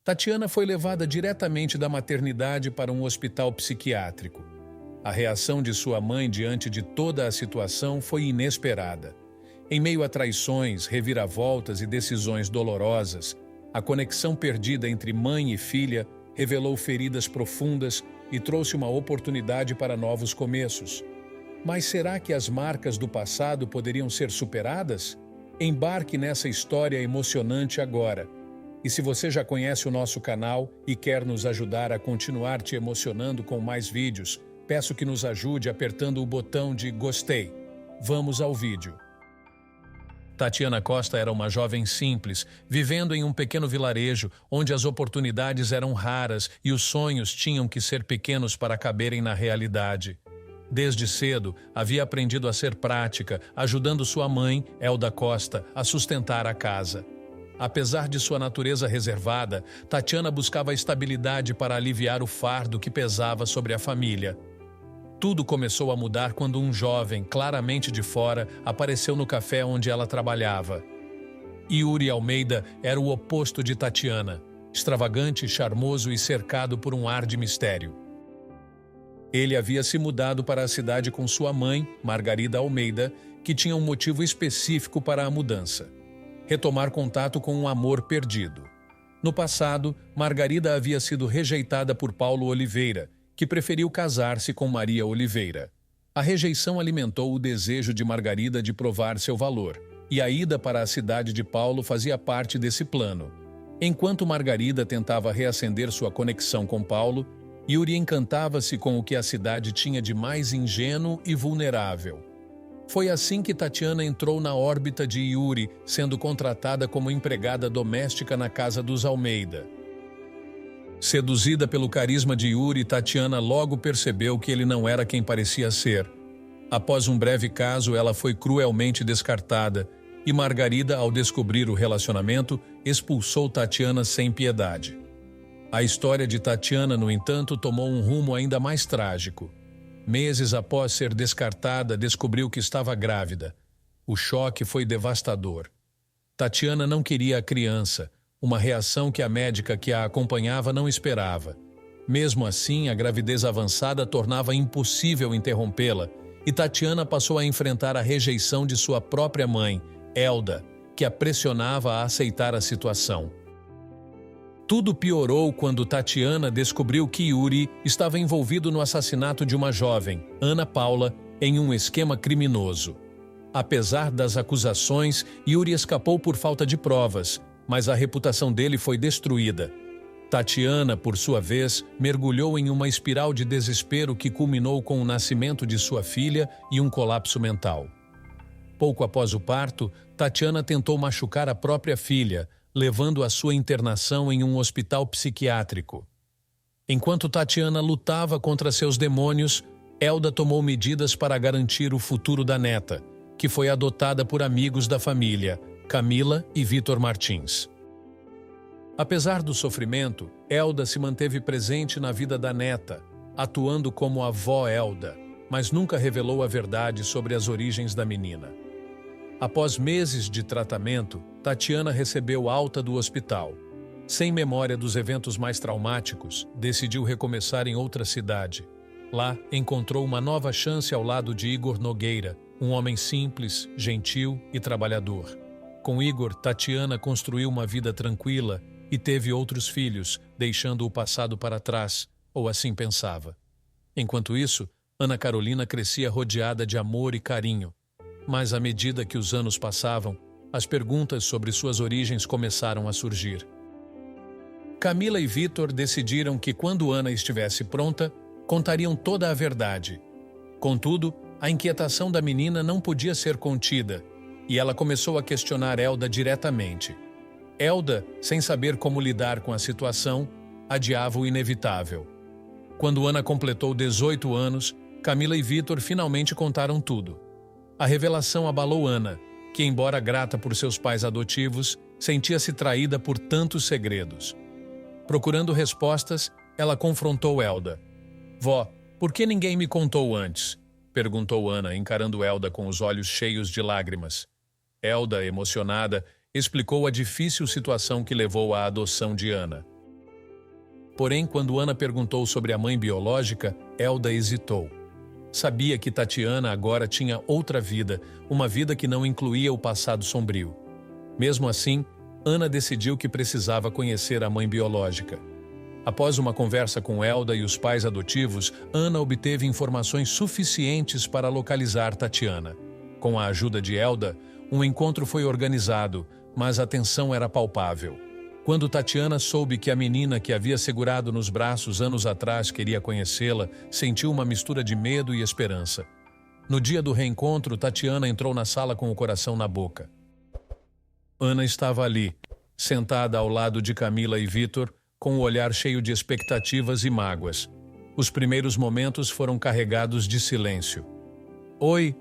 Tatiana foi levada diretamente da maternidade para um hospital psiquiátrico. A reação de sua mãe diante de toda a situação foi inesperada. Em meio a traições, reviravoltas e decisões dolorosas, a conexão perdida entre mãe e filha revelou feridas profundas e trouxe uma oportunidade para novos começos. Mas será que as marcas do passado poderiam ser superadas? Embarque nessa história emocionante agora. E se você já conhece o nosso canal e quer nos ajudar a continuar te emocionando com mais vídeos, peço que nos ajude apertando o botão de gostei. Vamos ao vídeo. Tatiana Costa era uma jovem simples, vivendo em um pequeno vilarejo onde as oportunidades eram raras e os sonhos tinham que ser pequenos para caberem na realidade. Desde cedo, havia aprendido a ser prática, ajudando sua mãe, Elda Costa, a sustentar a casa. Apesar de sua natureza reservada, Tatiana buscava estabilidade para aliviar o fardo que pesava sobre a família. Tudo começou a mudar quando um jovem, claramente de fora, apareceu no café onde ela trabalhava. Yuri Almeida era o oposto de Tatiana, extravagante, charmoso e cercado por um ar de mistério. Ele havia se mudado para a cidade com sua mãe, Margarida Almeida, que tinha um motivo específico para a mudança: retomar contato com um amor perdido. No passado, Margarida havia sido rejeitada por Paulo Oliveira, que preferiu casar-se com Maria Oliveira. A rejeição alimentou o desejo de Margarida de provar seu valor, e a ida para a cidade de Paulo fazia parte desse plano. Enquanto Margarida tentava reacender sua conexão com Paulo, Yuri encantava-se com o que a cidade tinha de mais ingênuo e vulnerável. Foi assim que Tatiana entrou na órbita de Yuri, sendo contratada como empregada doméstica na casa dos Almeida. Seduzida pelo carisma de Yuri, Tatiana logo percebeu que ele não era quem parecia ser. Após um breve caso, ela foi cruelmente descartada, e Margarida, ao descobrir o relacionamento, expulsou Tatiana sem piedade. A história de Tatiana, no entanto, tomou um rumo ainda mais trágico. Meses após ser descartada, descobriu que estava grávida. O choque foi devastador. Tatiana não queria a criança, uma reação que a médica que a acompanhava não esperava. Mesmo assim, a gravidez avançada tornava impossível interrompê-la, e Tatiana passou a enfrentar a rejeição de sua própria mãe, Elda, que a pressionava a aceitar a situação. Tudo piorou quando Tatiana descobriu que Yuri estava envolvido no assassinato de uma jovem, Ana Paula, em um esquema criminoso. Apesar das acusações, Yuri escapou por falta de provas, mas a reputação dele foi destruída. Tatiana, por sua vez, mergulhou em uma espiral de desespero que culminou com o nascimento de sua filha e um colapso mental. Pouco após o parto, Tatiana tentou machucar a própria filha, levando a sua internação em um hospital psiquiátrico. Enquanto Tatiana lutava contra seus demônios, Elda tomou medidas para garantir o futuro da neta, que foi adotada por amigos da família, Camila e Vitor Martins. Apesar do sofrimento, Elda se manteve presente na vida da neta, atuando como avó Elda, mas nunca revelou a verdade sobre as origens da menina. Após meses de tratamento, Tatiana recebeu alta do hospital. Sem memória dos eventos mais traumáticos, decidiu recomeçar em outra cidade. Lá, encontrou uma nova chance ao lado de Igor Nogueira, um homem simples, gentil e trabalhador. Com Igor, Tatiana construiu uma vida tranquila e teve outros filhos, deixando o passado para trás, ou assim pensava. Enquanto isso, Ana Carolina crescia rodeada de amor e carinho. Mas à medida que os anos passavam, as perguntas sobre suas origens começaram a surgir. Camila e Vitor decidiram que quando Ana estivesse pronta, contariam toda a verdade. Contudo, a inquietação da menina não podia ser contida, e ela começou a questionar Elda diretamente. Elda, sem saber como lidar com a situação, adiava o inevitável. Quando Ana completou 18 anos, Camila e Vitor finalmente contaram tudo. A revelação abalou Ana, que, embora grata por seus pais adotivos, sentia-se traída por tantos segredos. Procurando respostas, ela confrontou Elda. "Vó, por que ninguém me contou antes?" perguntou Ana, encarando Elda com os olhos cheios de lágrimas. Elda, emocionada, explicou a difícil situação que levou à adoção de Ana. Porém, quando Ana perguntou sobre a mãe biológica, Elda hesitou. Sabia que Tatiana agora tinha outra vida, uma vida que não incluía o passado sombrio. Mesmo assim, Ana decidiu que precisava conhecer a mãe biológica. Após uma conversa com Elda e os pais adotivos, Ana obteve informações suficientes para localizar Tatiana. Com a ajuda de Elda, um encontro foi organizado, mas a tensão era palpável. Quando Tatiana soube que a menina que havia segurado nos braços anos atrás queria conhecê-la, sentiu uma mistura de medo e esperança. No dia do reencontro, Tatiana entrou na sala com o coração na boca. Ana estava ali, sentada ao lado de Camila e Vitor, com o olhar cheio de expectativas e mágoas. Os primeiros momentos foram carregados de silêncio. "Oi,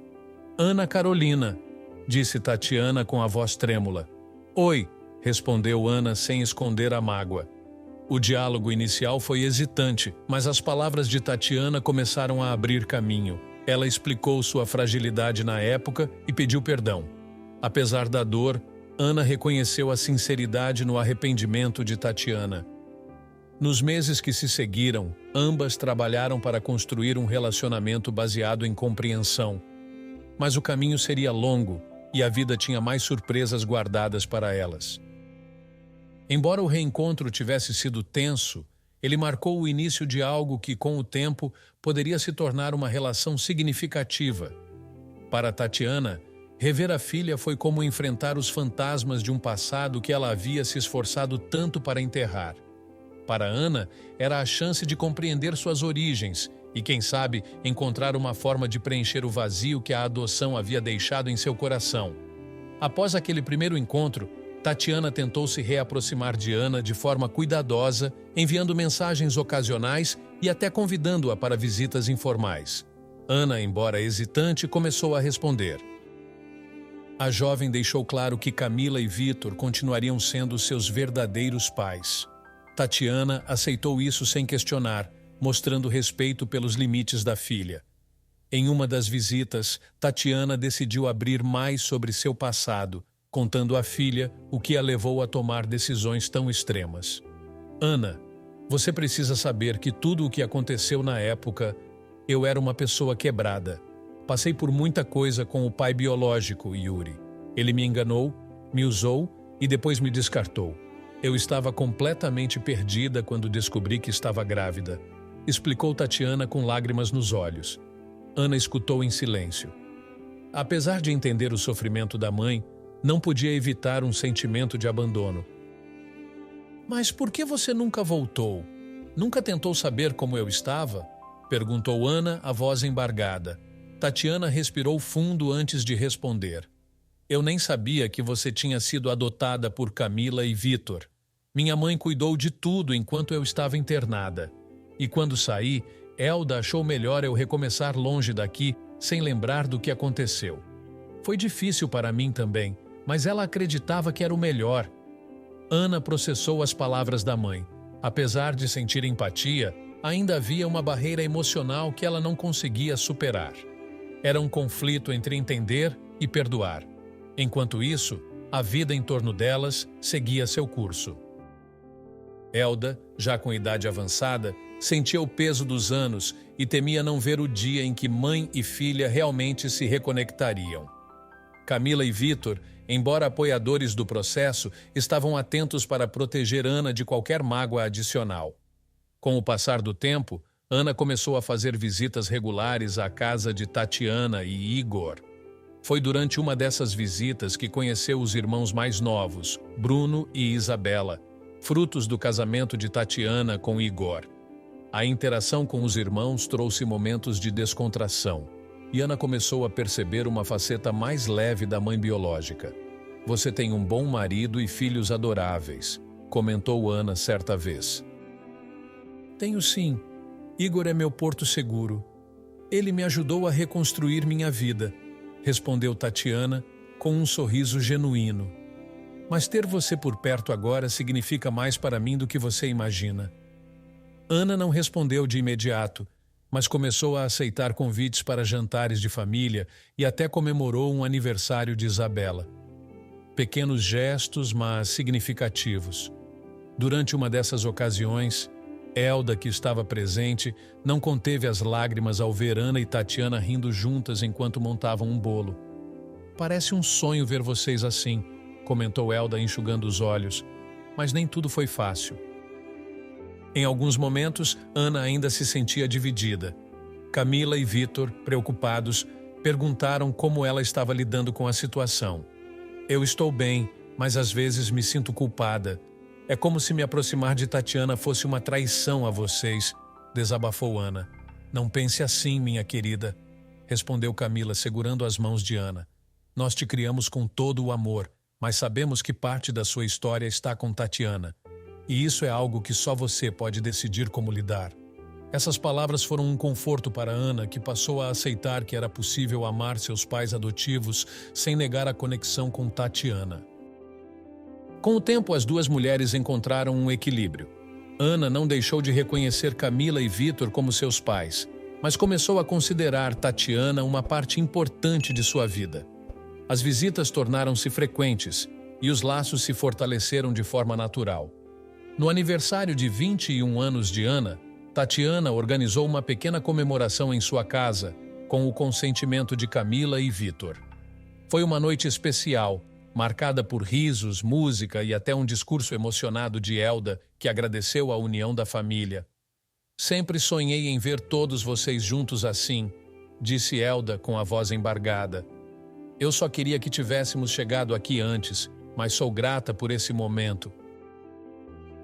Ana Carolina", disse Tatiana com a voz trêmula. "Oi", respondeu Ana sem esconder a mágoa. O diálogo inicial foi hesitante, mas as palavras de Tatiana começaram a abrir caminho. Ela explicou sua fragilidade na época e pediu perdão. Apesar da dor, Ana reconheceu a sinceridade no arrependimento de Tatiana. Nos meses que se seguiram, ambas trabalharam para construir um relacionamento baseado em compreensão. Mas o caminho seria longo e a vida tinha mais surpresas guardadas para elas. Embora o reencontro tivesse sido tenso, ele marcou o início de algo que, com o tempo, poderia se tornar uma relação significativa. Para Tatiana, rever a filha foi como enfrentar os fantasmas de um passado que ela havia se esforçado tanto para enterrar. Para Ana, era a chance de compreender suas origens e, quem sabe, encontrar uma forma de preencher o vazio que a adoção havia deixado em seu coração. Após aquele primeiro encontro, Tatiana tentou se reaproximar de Ana de forma cuidadosa, enviando mensagens ocasionais e até convidando-a para visitas informais. Ana, embora hesitante, começou a responder. A jovem deixou claro que Camila e Vitor continuariam sendo seus verdadeiros pais. Tatiana aceitou isso sem questionar, mostrando respeito pelos limites da filha. Em uma das visitas, Tatiana decidiu abrir mais sobre seu passado, contando à filha o que a levou a tomar decisões tão extremas. "Ana, você precisa saber que tudo o que aconteceu na época, eu era uma pessoa quebrada. Passei por muita coisa com o pai biológico, Yuri. Ele me enganou, me usou e depois me descartou. Eu estava completamente perdida quando descobri que estava grávida", explicou Tatiana com lágrimas nos olhos. Ana escutou em silêncio. Apesar de entender o sofrimento da mãe, não podia evitar um sentimento de abandono. "Mas por que você nunca voltou? Nunca tentou saber como eu estava?" perguntou Ana, a voz embargada. Tatiana respirou fundo antes de responder. "Eu nem sabia que você tinha sido adotada por Camila e Vitor. Minha mãe cuidou de tudo enquanto eu estava internada. E quando saí, Elda achou melhor eu recomeçar longe daqui, sem lembrar do que aconteceu. Foi difícil para mim também, mas ela acreditava que era o melhor." Ana processou as palavras da mãe. Apesar de sentir empatia, ainda havia uma barreira emocional que ela não conseguia superar. Era um conflito entre entender e perdoar. Enquanto isso, a vida em torno delas seguia seu curso. Elda, já com idade avançada, sentia o peso dos anos e temia não ver o dia em que mãe e filha realmente se reconectariam. Camila e Vitor, embora apoiadores do processo, estavam atentos para proteger Ana de qualquer mágoa adicional. Com o passar do tempo, Ana começou a fazer visitas regulares à casa de Tatiana e Igor. Foi durante uma dessas visitas que conheceu os irmãos mais novos, Bruno e Isabela, frutos do casamento de Tatiana com Igor. A interação com os irmãos trouxe momentos de descontração, e Ana começou a perceber uma faceta mais leve da mãe biológica. "Você tem um bom marido e filhos adoráveis", comentou Ana certa vez. "Tenho sim. Igor é meu porto seguro. Ele me ajudou a reconstruir minha vida", respondeu Tatiana com um sorriso genuíno. "Mas ter você por perto agora significa mais para mim do que você imagina." Ana não respondeu de imediato, mas começou a aceitar convites para jantares de família e até comemorou um aniversário de Isabela. Pequenos gestos, mas significativos. Durante uma dessas ocasiões, Elda, que estava presente, não conteve as lágrimas ao ver Ana e Tatiana rindo juntas enquanto montavam um bolo. "Parece um sonho ver vocês assim", comentou Elda enxugando os olhos, mas nem tudo foi fácil. Em alguns momentos, Ana ainda se sentia dividida. Camila e Vitor, preocupados, perguntaram como ela estava lidando com a situação. "Eu estou bem, mas às vezes me sinto culpada. É como se me aproximar de Tatiana fosse uma traição a vocês", desabafou Ana. "Não pense assim, minha querida", respondeu Camila, segurando as mãos de Ana. "Nós te criamos com todo o amor, mas sabemos que parte da sua história está com Tatiana. E isso é algo que só você pode decidir como lidar." Essas palavras foram um conforto para Ana, que passou a aceitar que era possível amar seus pais adotivos sem negar a conexão com Tatiana. Com o tempo, as duas mulheres encontraram um equilíbrio. Ana não deixou de reconhecer Camila e Vitor como seus pais, mas começou a considerar Tatiana uma parte importante de sua vida. As visitas tornaram-se frequentes e os laços se fortaleceram de forma natural. No aniversário de 21 anos de Ana, Tatiana organizou uma pequena comemoração em sua casa, com o consentimento de Camila e Vitor. Foi uma noite especial, marcada por risos, música e até um discurso emocionado de Elda, que agradeceu a união da família. "Sempre sonhei em ver todos vocês juntos assim", disse Elda com a voz embargada. "Eu só queria que tivéssemos chegado aqui antes, mas sou grata por esse momento."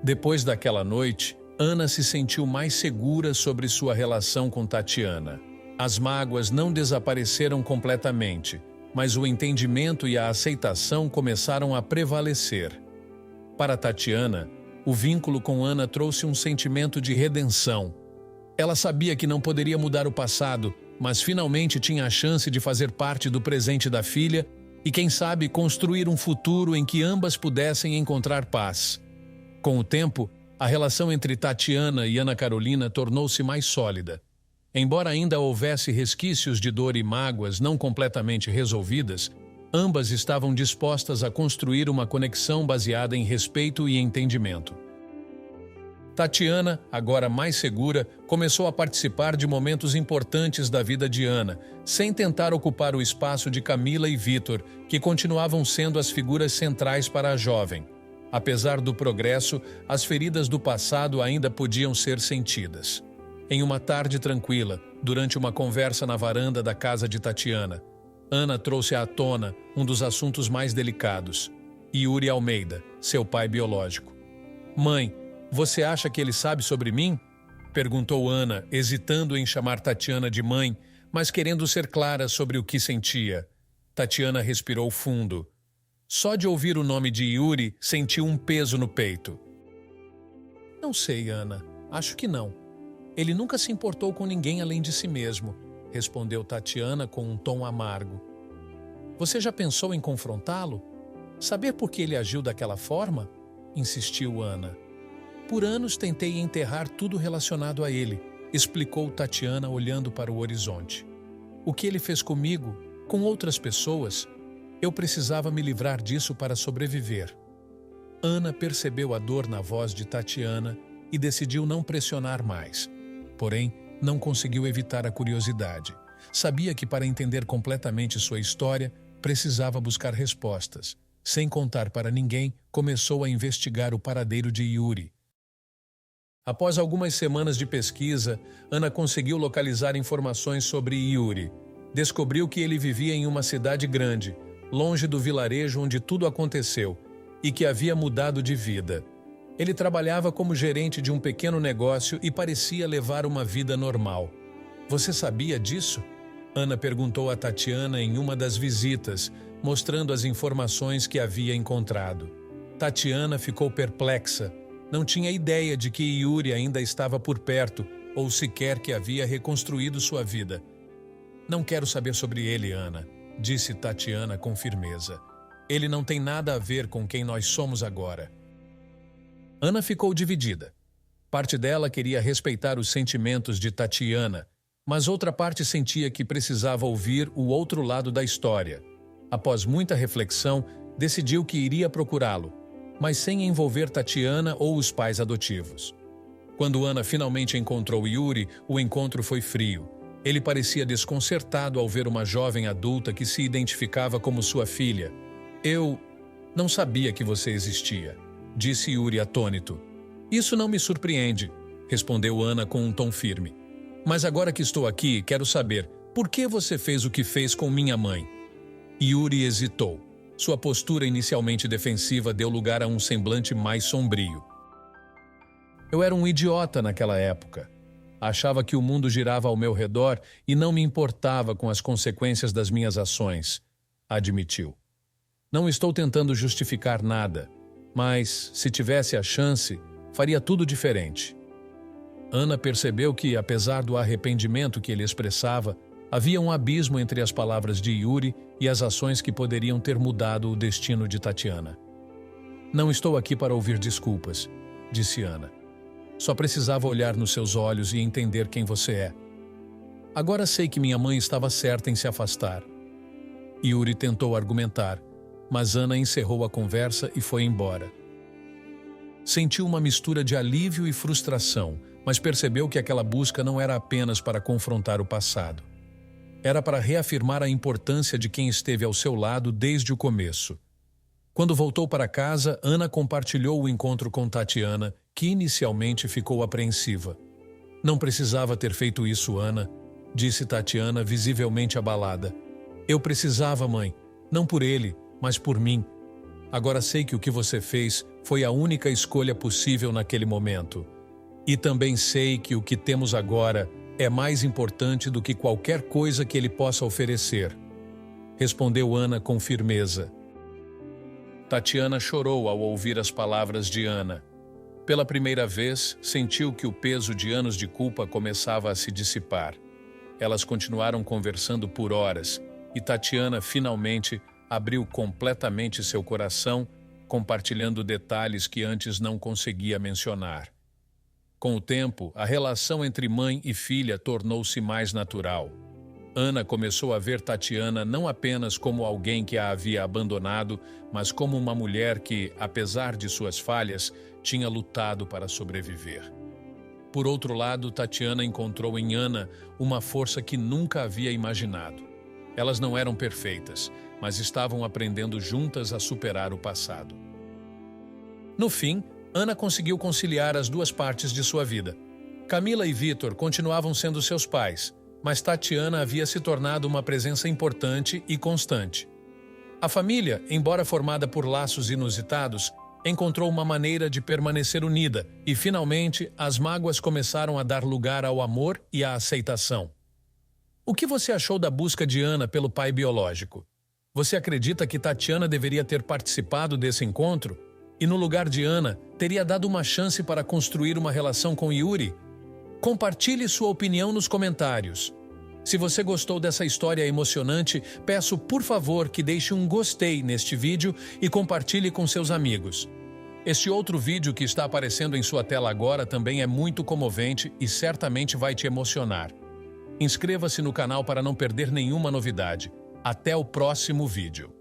Depois daquela noite, Ana se sentiu mais segura sobre sua relação com Tatiana. As mágoas não desapareceram completamente, mas o entendimento e a aceitação começaram a prevalecer. Para Tatiana, o vínculo com Ana trouxe um sentimento de redenção. Ela sabia que não poderia mudar o passado, mas finalmente tinha a chance de fazer parte do presente da filha e, quem sabe, construir um futuro em que ambas pudessem encontrar paz. Com o tempo, a relação entre Tatiana e Ana Carolina tornou-se mais sólida. Embora ainda houvesse resquícios de dor e mágoas não completamente resolvidas, ambas estavam dispostas a construir uma conexão baseada em respeito e entendimento. Tatiana, agora mais segura, começou a participar de momentos importantes da vida de Ana, sem tentar ocupar o espaço de Camila e Vitor, que continuavam sendo as figuras centrais para a jovem. Apesar do progresso, as feridas do passado ainda podiam ser sentidas. Em uma tarde tranquila, durante uma conversa na varanda da casa de Tatiana, Ana trouxe à tona um dos assuntos mais delicados: Yuri Almeida, seu pai biológico. "Mãe, você acha que ele sabe sobre mim?" perguntou Ana, hesitando em chamar Tatiana de mãe, mas querendo ser clara sobre o que sentia. Tatiana respirou fundo. Só de ouvir o nome de Yuri, sentiu um peso no peito. "Não sei, Ana. Acho que não. Ele nunca se importou com ninguém além de si mesmo", respondeu Tatiana com um tom amargo. "Você já pensou em confrontá-lo? Saber por que ele agiu daquela forma?" insistiu Ana. "Por anos tentei enterrar tudo relacionado a ele", explicou Tatiana olhando para o horizonte. "O que ele fez comigo, com outras pessoas, eu precisava me livrar disso para sobreviver." Ana percebeu a dor na voz de Tatiana e decidiu não pressionar mais. Porém, não conseguiu evitar a curiosidade. Sabia que para entender completamente sua história, precisava buscar respostas. Sem contar para ninguém, começou a investigar o paradeiro de Yuri. Após algumas semanas de pesquisa, Ana conseguiu localizar informações sobre Yuri. Descobriu que ele vivia em uma cidade grande, longe do vilarejo onde tudo aconteceu, e que havia mudado de vida. Ele trabalhava como gerente de um pequeno negócio e parecia levar uma vida normal. "Você sabia disso?" Ana perguntou a Tatiana em uma das visitas, mostrando as informações que havia encontrado. Tatiana ficou perplexa. Não tinha ideia de que Yuri ainda estava por perto, ou sequer que havia reconstruído sua vida. "Não quero saber sobre ele, Ana", disse Tatiana com firmeza. "Ele não tem nada a ver com quem nós somos agora." Ana ficou dividida. Parte dela queria respeitar os sentimentos de Tatiana, mas outra parte sentia que precisava ouvir o outro lado da história. Após muita reflexão, decidiu que iria procurá-lo, mas sem envolver Tatiana ou os pais adotivos. Quando Ana finalmente encontrou Yuri, o encontro foi frio. Ele parecia desconcertado ao ver uma jovem adulta que se identificava como sua filha. Eu não sabia que você existia, disse Yuri atônito. Isso não me surpreende, respondeu Ana com um tom firme. Mas agora que estou aqui, quero saber, por que você fez o que fez com minha mãe? Yuri hesitou. Sua postura inicialmente defensiva deu lugar a um semblante mais sombrio. Eu era um idiota naquela época. Achava que o mundo girava ao meu redor e não me importava com as consequências das minhas ações, admitiu. Não estou tentando justificar nada, mas, se tivesse a chance, faria tudo diferente. Ana percebeu que, apesar do arrependimento que ele expressava, havia um abismo entre as palavras de Yuri e as ações que poderiam ter mudado o destino de Tatiana. Não estou aqui para ouvir desculpas, disse Ana. Só precisava olhar nos seus olhos e entender quem você é. Agora sei que minha mãe estava certa em se afastar. Yuri tentou argumentar, mas Ana encerrou a conversa e foi embora. Sentiu uma mistura de alívio e frustração, mas percebeu que aquela busca não era apenas para confrontar o passado. Era para reafirmar a importância de quem esteve ao seu lado desde o começo. Quando voltou para casa, Ana compartilhou o encontro com Tatiana, que inicialmente ficou apreensiva. Não precisava ter feito isso, Ana, disse Tatiana, visivelmente abalada. Eu precisava, mãe, não por ele, mas por mim. Agora sei que o que você fez foi a única escolha possível naquele momento. E também sei que o que temos agora é mais importante do que qualquer coisa que ele possa oferecer, respondeu Ana com firmeza. Tatiana chorou ao ouvir as palavras de Ana. Pela primeira vez, sentiu que o peso de anos de culpa começava a se dissipar. Elas continuaram conversando por horas e Tatiana finalmente abriu completamente seu coração, compartilhando detalhes que antes não conseguia mencionar. Com o tempo, a relação entre mãe e filha tornou-se mais natural. Ana começou a ver Tatiana não apenas como alguém que a havia abandonado, mas como uma mulher que, apesar de suas falhas, tinha lutado para sobreviver. Por outro lado, Tatiana encontrou em Ana uma força que nunca havia imaginado. Elas não eram perfeitas, mas estavam aprendendo juntas a superar o passado. No fim, Ana conseguiu conciliar as duas partes de sua vida. Camila e Vitor continuavam sendo seus pais, mas Tatiana havia se tornado uma presença importante e constante. A família, embora formada por laços inusitados, encontrou uma maneira de permanecer unida e, finalmente, as mágoas começaram a dar lugar ao amor e à aceitação. O que você achou da busca de Ana pelo pai biológico? Você acredita que Tatiana deveria ter participado desse encontro? E, no lugar de Ana, teria dado uma chance para construir uma relação com Yuri? Compartilhe sua opinião nos comentários. Se você gostou dessa história emocionante, peço por favor que deixe um gostei neste vídeo e compartilhe com seus amigos. Este outro vídeo que está aparecendo em sua tela agora também é muito comovente e certamente vai te emocionar. Inscreva-se no canal para não perder nenhuma novidade. Até o próximo vídeo.